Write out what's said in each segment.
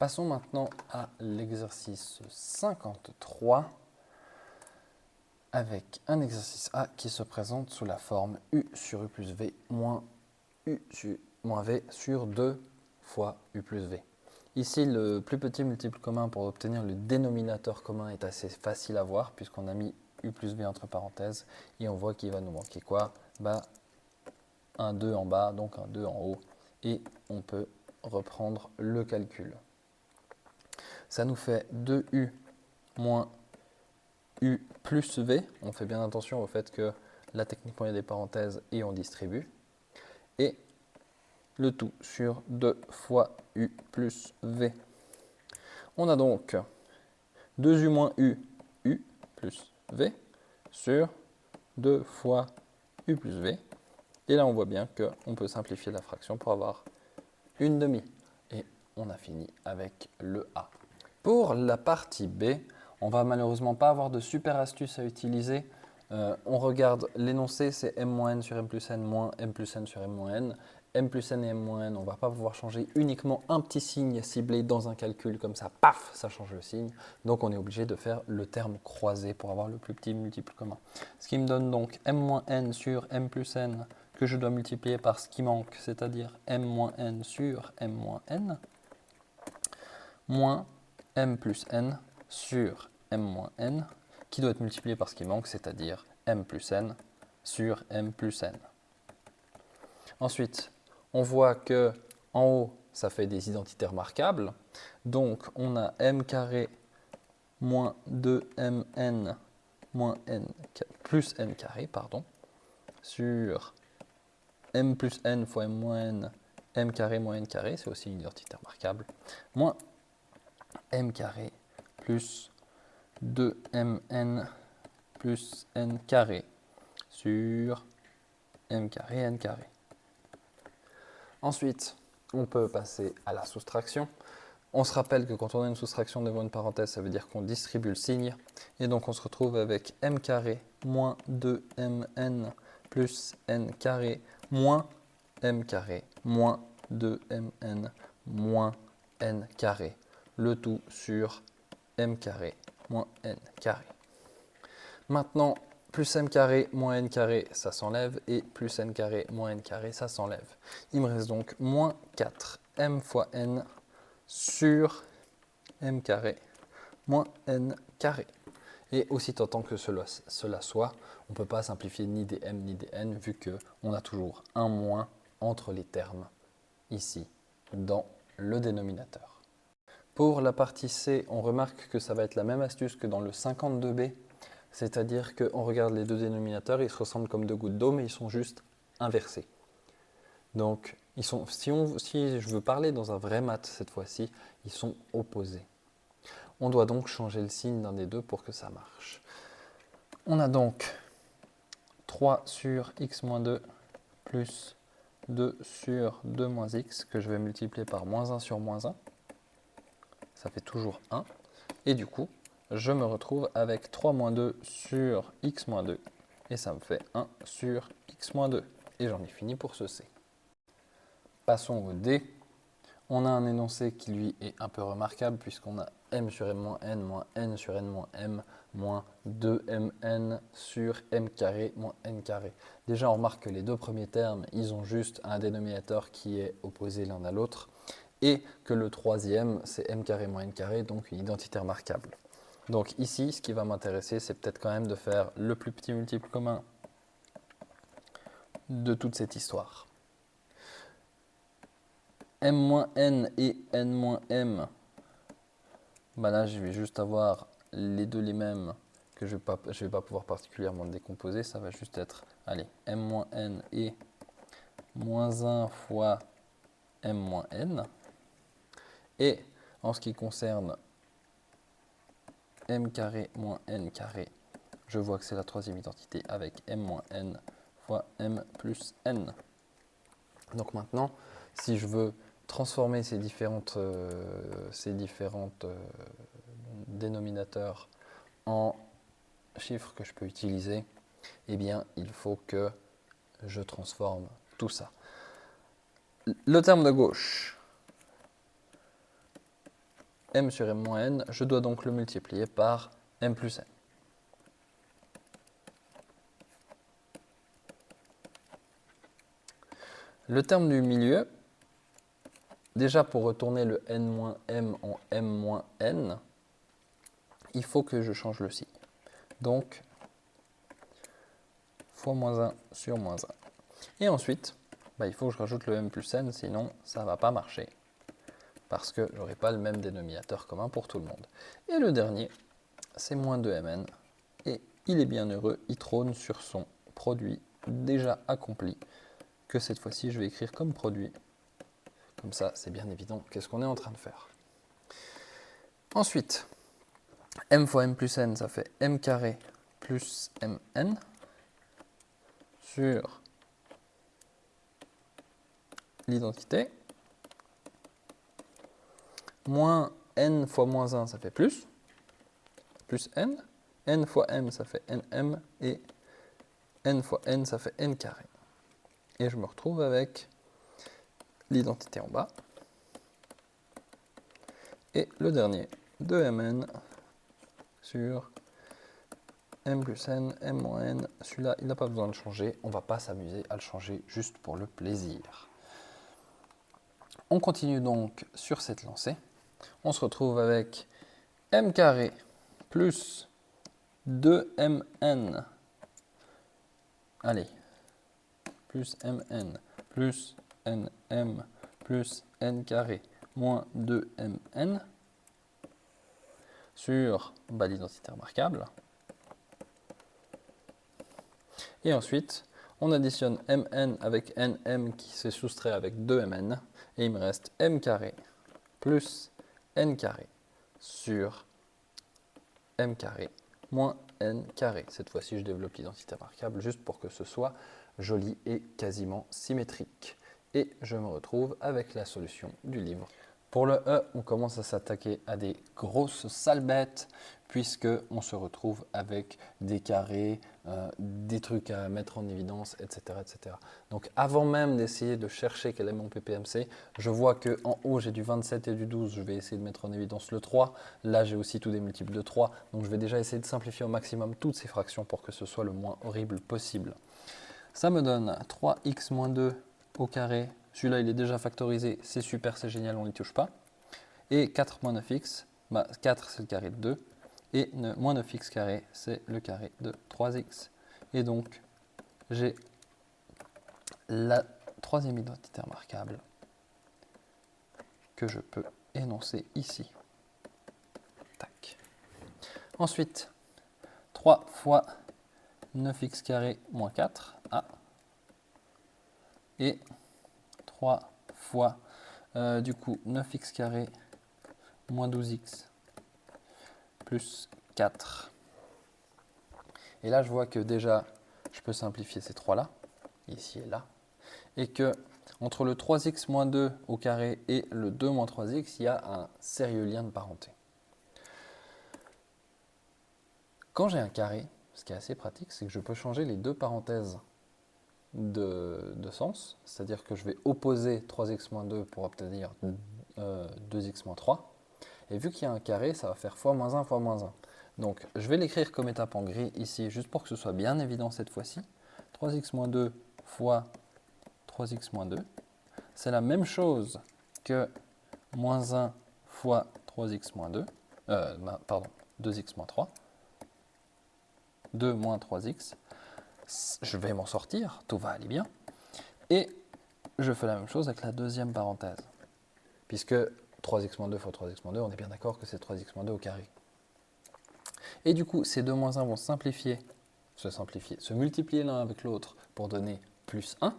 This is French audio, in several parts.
Passons maintenant à l'exercice 53 avec un exercice A qui se présente sous la forme U sur U plus V moins U moins V sur 2 fois U plus V. Ici, le plus petit multiple commun pour obtenir le dénominateur commun est assez facile à voir puisqu'on a mis U plus V entre parenthèses et on voit qu'il va nous manquer quoi? Un 2 en bas, donc un 2 en haut et on peut reprendre le calcul. Ça nous fait 2U moins U plus V. On fait bien attention au fait que là, techniquement, il y a des parenthèses et on distribue. Et le tout sur 2 fois U plus V. On a donc 2U moins U, U plus V, sur 2 fois U plus V. Et là, on voit bien qu'on peut simplifier la fraction pour avoir une demi. Et on a fini avec le A. Pour la partie B, on va malheureusement pas avoir de super astuce à utiliser. On regarde l'énoncé, c'est m moins n sur m plus n moins m plus n sur m moins n. M plus n et m moins n, on ne va pas pouvoir changer uniquement un petit signe ciblé dans un calcul, comme ça, paf, ça change le signe. Donc on est obligé de faire le terme croisé pour avoir le plus petit multiple commun. Ce qui me donne donc m moins n sur m plus n que je dois multiplier par ce qui manque, c'est-à-dire m moins n sur m moins n, moins m plus n sur m moins n, qui doit être multiplié par ce qui manque, c'est-à-dire m plus n sur m plus n. Ensuite, on voit que en haut, ça fait des identités remarquables. Donc, on a m carré moins 2mn moins n plus n carré, pardon, sur m plus n fois m moins n, m carré moins n carré, c'est aussi une identité remarquable, moins m carré plus 2mn plus n carré sur m carré n carré. Ensuite, on peut passer à la soustraction. On se rappelle que quand on a une soustraction devant une parenthèse, ça veut dire qu'on distribue le signe. Et donc on se retrouve avec m carré moins 2mn plus n carré moins m carré moins 2mn moins n carré. Le tout sur m carré moins n carré. Maintenant, plus m carré moins n carré, ça s'enlève, et plus n carré moins n carré, ça s'enlève. Il me reste donc moins 4m fois n sur m carré moins n carré. Et aussi tant que cela soit, on ne peut pas simplifier ni des m ni des n, vu qu'on a toujours un moins entre les termes ici, dans le dénominateur. Pour la partie C, on remarque que ça va être la même astuce que dans le 52b, c'est-à-dire qu'on regarde les deux dénominateurs, ils se ressemblent comme deux gouttes d'eau, mais ils sont juste inversés. Donc, si je veux parler dans un vrai maths cette fois-ci, ils sont opposés. On doit donc changer le signe d'un des deux pour que ça marche. On a donc 3 sur x moins 2 plus 2 sur 2 moins x, que je vais multiplier par moins 1 sur moins 1. Ça fait toujours 1. Et du coup, je me retrouve avec 3 moins 2 sur x moins 2. Et ça me fait 1 sur x moins 2. Et j'en ai fini pour ce C. Passons au D. On a un énoncé qui lui est un peu remarquable puisqu'on a m sur m moins n sur n moins m moins 2mn sur m carré moins n carré. Déjà, on remarque que les deux premiers termes, ils ont juste un dénominateur qui est opposé l'un à l'autre. Et que le troisième, c'est m carré moins n carré, donc une identité remarquable. Donc ici, ce qui va m'intéresser, c'est peut-être quand même de faire le plus petit multiple commun de toute cette histoire. m-n et n-m, ben là je vais juste avoir les deux les mêmes, que je vais pas pouvoir particulièrement décomposer, ça va juste être, allez, m-n et moins 1 fois m-n. Et en ce qui concerne m carré moins n carré, je vois que c'est la troisième identité avec m moins n fois m plus n. Donc maintenant, si je veux transformer ces différentes dénominateurs en chiffres que je peux utiliser, eh bien, il faut que je transforme tout ça. Le terme de gauche, m sur m moins n, je dois donc le multiplier par m plus n. Le terme du milieu, déjà pour retourner le n-m en m-n, il faut que je change le signe. Donc, fois moins 1 sur moins 1. Et ensuite, il faut que je rajoute le m plus n, sinon ça ne va pas marcher. Parce que je n'aurai pas le même dénominateur commun pour tout le monde. Et le dernier, c'est moins 2mn. Et il est bien heureux, il trône sur son produit déjà accompli, que cette fois-ci je vais écrire comme produit. Comme ça, c'est bien évident qu'est-ce qu'on est en train de faire. Ensuite, m fois m plus n, ça fait m carré plus mn sur l'identité. Moins n fois moins 1, ça fait plus n. N fois m, ça fait nm. Et n fois n, ça fait n carré. Et je me retrouve avec l'identité en bas. Et le dernier, 2mn sur m plus n, m moins n. Celui-là, il n'a pas besoin de changer. On ne va pas s'amuser à le changer juste pour le plaisir. On continue donc sur cette lancée. On se retrouve avec m carré plus 2mn. Allez, plus mn plus nm plus n carré moins 2mn sur l'identité remarquable. Et ensuite, on additionne mn avec nm qui s'est soustrait avec 2mn. Et il me reste m carré plus n carré sur m carré moins n carré. Cette fois-ci, je développe l'identité remarquable juste pour que ce soit joli et quasiment symétrique. Et je me retrouve avec la solution du livre. Pour le E, on commence à s'attaquer à des grosses sales bêtes, puisqu'on se retrouve avec des carrés, des trucs à mettre en évidence, etc., etc. Donc avant même d'essayer de chercher quel est mon PPMC, je vois qu'en haut j'ai du 27 et du 12, je vais essayer de mettre en évidence le 3. Là j'ai aussi tous des multiples de 3, donc je vais déjà essayer de simplifier au maximum toutes ces fractions pour que ce soit le moins horrible possible. Ça me donne 3x moins 2 au carré. Celui-là, il est déjà factorisé. C'est super, c'est génial, on n'y touche pas. Et 4 moins 9x, 4 c'est le carré de 2. Et moins 9x carré, c'est le carré de 3x. Et donc, j'ai la troisième identité remarquable que je peux énoncer ici. Tac. Ensuite, 3 fois 9x carré moins 4. Et 3 fois, du coup, 9x carré moins 12x plus 4. Et là, je vois que déjà, je peux simplifier ces 3-là, ici et là. Et que entre le 3x moins 2 au carré et le 2 moins 3x, il y a un sérieux lien de parenté. Quand j'ai un carré, ce qui est assez pratique, c'est que je peux changer les deux parenthèses de sens, c'est-à-dire que je vais opposer 3x moins 2 pour obtenir 2x moins 3. Et vu qu'il y a un carré, ça va faire fois moins 1 fois moins 1. Donc je vais l'écrire comme étape en gris ici, juste pour que ce soit bien évident cette fois-ci. 3x moins 2 fois 3x moins 2. C'est la même chose que moins 1 fois 3x moins 2. Pardon, 2x moins 3. 2 moins 3x. Je vais m'en sortir, tout va aller bien. Et je fais la même chose avec la deuxième parenthèse. Puisque 3x moins 2 fois 3x moins 2, on est bien d'accord que c'est 3x moins 2 au carré. Et du coup, ces 2 moins 1 vont se multiplier l'un avec l'autre pour donner plus 1.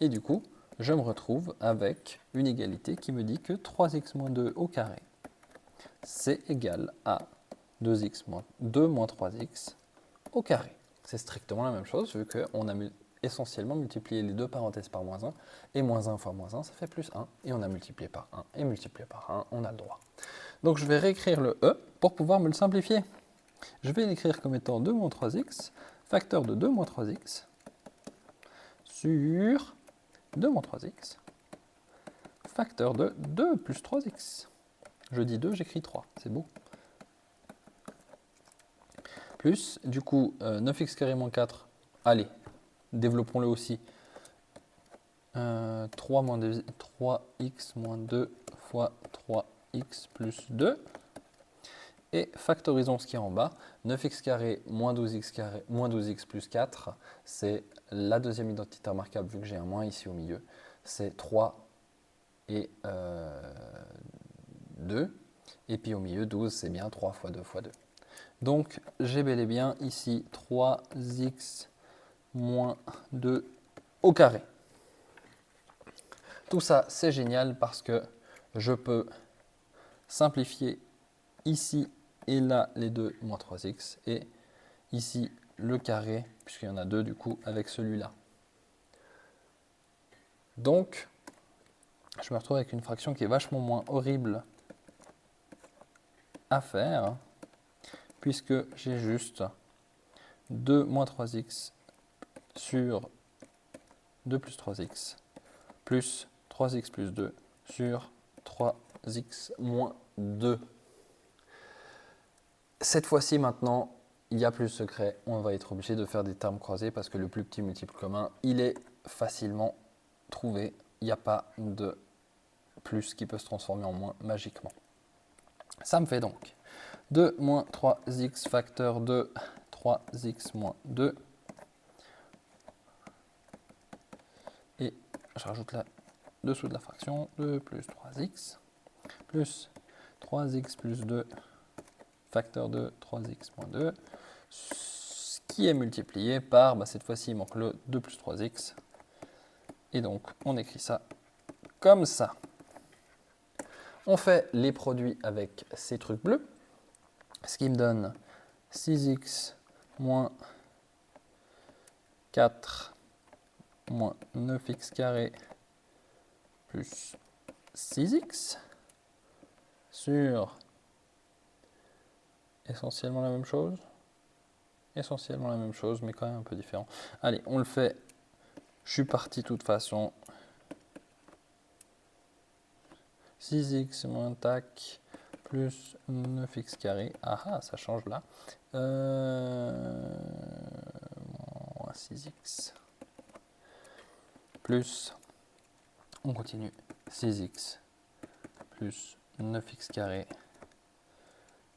Et du coup, je me retrouve avec une égalité qui me dit que 3x moins 2 au carré, c'est égal à 2 moins 3x au carré. C'est strictement la même chose, vu qu'on a essentiellement multiplié les deux parenthèses par moins 1, et moins 1 fois moins 1, ça fait plus 1, et on a multiplié par 1, et multiplié par 1, on a le droit. Donc je vais réécrire le E pour pouvoir me le simplifier. Je vais l'écrire comme étant 2 moins 3x, facteur de 2 moins 3x, sur 2 moins 3x, facteur de 2 plus 3x. Je dis 2, j'écris 3, c'est beau. Plus, du coup, 9x carré moins 4, allez, développons-le aussi. 3 moins 2, 3x moins 2 fois 3x plus 2. Et factorisons ce qui est en bas. 9x carré moins 12x plus 4, c'est la deuxième identité remarquable vu que j'ai un moins ici au milieu. C'est 3 et 2. Et puis au milieu, 12, c'est bien 3 fois 2 fois 2. Donc j'ai bel et bien ici 3x moins 2 au carré. Tout ça, c'est génial parce que je peux simplifier ici et là les deux moins 3x et ici le carré, puisqu'il y en a deux du coup, avec celui-là. Donc, je me retrouve avec une fraction qui est vachement moins horrible à faire, puisque j'ai juste 2 moins 3x sur 2 plus 3x plus 3x plus 2 sur 3x moins 2. Cette fois-ci maintenant, il n'y a plus de secret, on va être obligé de faire des termes croisés parce que le plus petit multiple commun, il est facilement trouvé. Il n'y a pas de plus qui peut se transformer en moins magiquement. Ça me fait donc 2 moins 3x facteur de 3x moins 2. Et je rajoute là dessous de la fraction 2 plus 3x plus 3x plus 2 facteur de 3x moins 2, ce qui est multiplié par, cette fois-ci il manque le 2 plus 3x, et donc on écrit ça comme ça. On fait les produits avec ces trucs bleus, ce qui me donne 6x moins 4 moins 9x carré plus 6x sur essentiellement la même chose. Essentiellement la même chose, mais quand même un peu différent. Allez, on le fait. Je suis parti de toute façon. 6x moins tac plus 9x carré. Ah ah, ça change là. Moins 6x plus, on continue, 6x plus 9x carré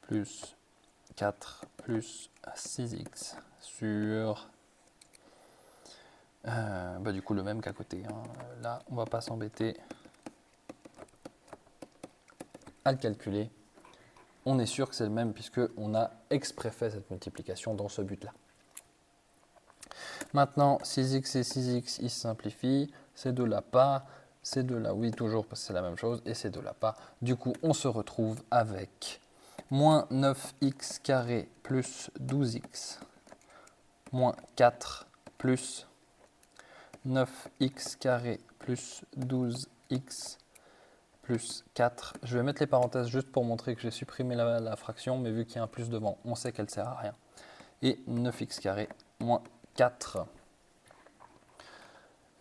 plus 4 plus 6x sur, du coup le même qu'à côté. Hein. Là, on va pas s'embêter à le calculer. On est sûr que c'est le même puisqu'on a exprès fait cette multiplication dans ce but-là. Maintenant, 6x et 6x, ils se simplifient. Ces deux-là pas, ces deux-là oui toujours parce que c'est la même chose, et ces deux-là pas. Du coup, on se retrouve avec moins 9x carré plus 12x moins 4 plus 9x carré plus 12x plus 4. Je vais mettre les parenthèses juste pour montrer que j'ai supprimé la fraction, mais vu qu'il y a un plus devant, on sait qu'elle ne sert à rien. Et 9x carré moins 4.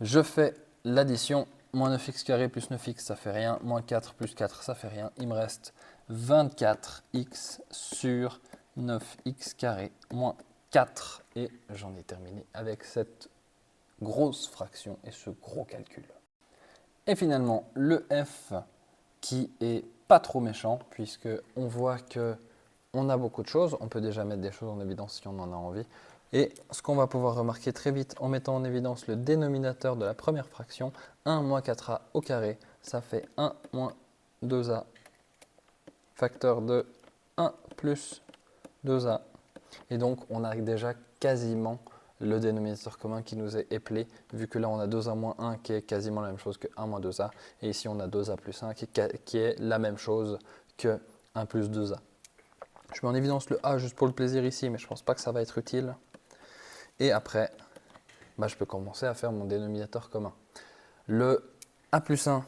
Je fais l'addition. Moins 9x carré plus 9x, ça fait rien. Moins 4 plus 4, ça fait rien. Il me reste 24x sur 9x carré moins 4. Et j'en ai terminé avec cette grosse fraction et ce gros calcul. Et finalement, le f qui est pas trop méchant, puisque on voit que on a beaucoup de choses. On peut déjà mettre des choses en évidence si on en a envie. Et ce qu'on va pouvoir remarquer très vite en mettant en évidence le dénominateur de la première fraction, 1 moins 4a au carré, ça fait 1 moins 2a facteur de 1 plus 2a. Et donc on a déjà quasiment le dénominateur commun qui nous est éplé, vu que là on a 2a moins 1 qui est quasiment la même chose que 1 moins 2a, et ici on a 2a plus 1 qui est la même chose que 1 plus 2a. Je mets en évidence le a juste pour le plaisir ici, mais je ne pense pas que ça va être utile. Et après, je peux commencer à faire mon dénominateur commun. Le a plus 1,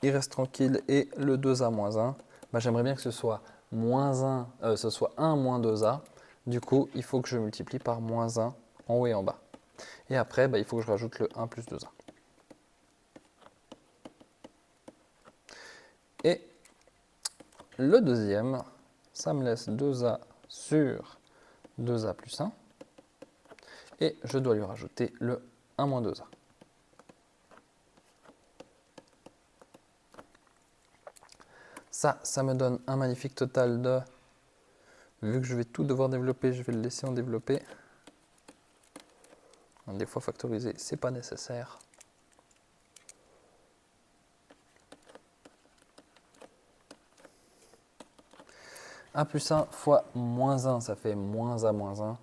il reste tranquille, et le 2a moins 1, j'aimerais bien que ce soit moins 1, ce soit 1 moins 2a. Du coup, il faut que je multiplie par moins 1 en haut et en bas. Et après, il faut que je rajoute le 1 plus 2a. Et le deuxième, ça me laisse 2a sur 2a plus 1. Et je dois lui rajouter le 1 moins 2a. Ça me donne un magnifique total de... Vu que je vais tout devoir développer, je vais le laisser en développer. Des fois factoriser, c'est pas nécessaire. A plus 1 fois moins 1, ça fait moins a moins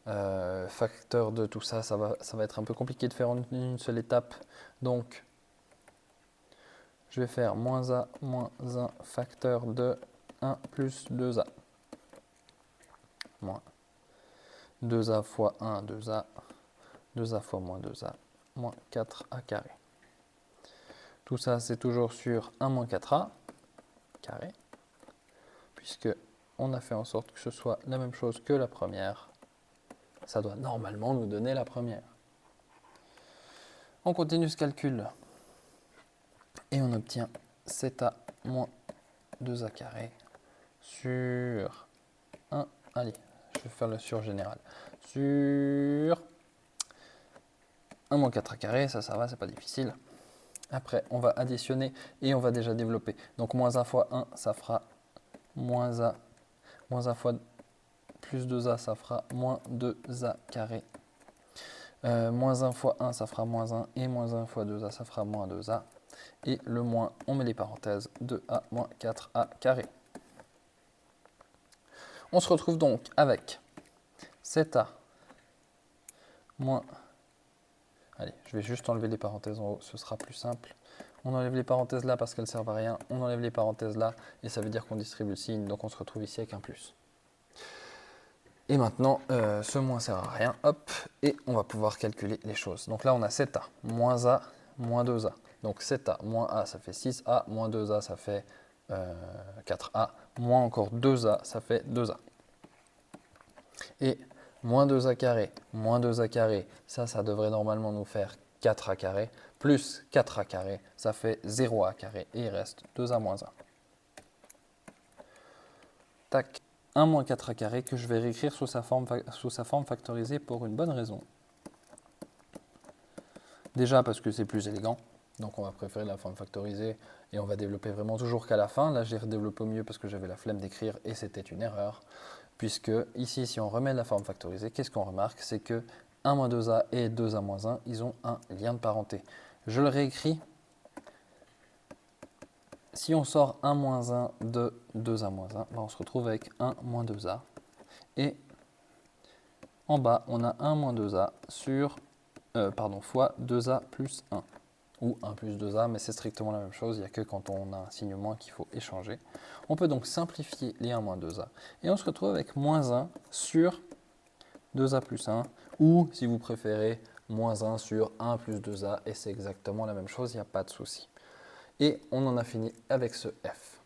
1. Facteur de tout ça, ça va être un peu compliqué de faire en une seule étape. Donc, je vais faire moins a moins 1 facteur de 1 plus 2a. Moins 2a fois 1, 2a. 2a fois moins 2a, moins 4a carré. Tout ça, c'est toujours sur 1 moins 4a carré, puisque on a fait en sorte que ce soit la même chose que la première. Ça doit normalement nous donner la première. On continue ce calcul et on obtient 7a moins 2a carré sur 1. Allez, je vais faire le sur général. Sur 1 moins 4a carré, ça va, c'est pas difficile. Après, on va additionner et on va déjà développer. Donc, moins 1 fois 1, ça fera moins a. Moins 1 fois plus 2a, ça fera moins 2a carré. Moins 1 fois 1, ça fera moins 1. Et moins 1 fois 2a, ça fera moins 2a. Et le moins, on met les parenthèses, 2a moins 4a carré. On se retrouve donc avec 7a moins... Allez, je vais juste enlever les parenthèses en haut, ce sera plus simple. On enlève les parenthèses là parce qu'elles ne servent à rien. On enlève les parenthèses là et ça veut dire qu'on distribue le signe. Donc on se retrouve ici avec un plus. Et maintenant, ce moins sert à rien. Hop, et on va pouvoir calculer les choses. Donc là, on a 7a moins a moins 2a. Donc 7a moins a, ça fait 6a. Moins 2a, ça fait 4a. Moins encore 2a, ça fait 2a. Et moins 2a carré, moins 2a carré, ça devrait normalement nous faire 4a carré, plus 4a carré, ça fait 0a carré, et il reste 2a moins 1. Tac, 1 moins 4a carré que je vais réécrire sous sa forme factorisée pour une bonne raison. Déjà parce que c'est plus élégant, donc on va préférer la forme factorisée et on va développer vraiment toujours qu'à la fin. Là, j'ai redéveloppé au mieux parce que j'avais la flemme d'écrire et c'était une erreur. Puisque ici, si on remet la forme factorisée, qu'est-ce qu'on remarque? C'est que 1 moins 2a et 2a moins 1, ils ont un lien de parenté. Je le réécris. Si on sort 1 moins 1 de 2a moins 1, ben on se retrouve avec 1 moins 2a. Et en bas, on a 1 moins 2a sur, fois 2a plus 1. Ou 1 plus 2a, mais c'est strictement la même chose, il n'y a que quand on a un signe moins qu'il faut échanger. On peut donc simplifier les 1 moins 2a, et on se retrouve avec moins 1 sur 2a plus 1, ou si vous préférez, moins 1 sur 1 plus 2a, et c'est exactement la même chose, il n'y a pas de souci. Et on en a fini avec ce f.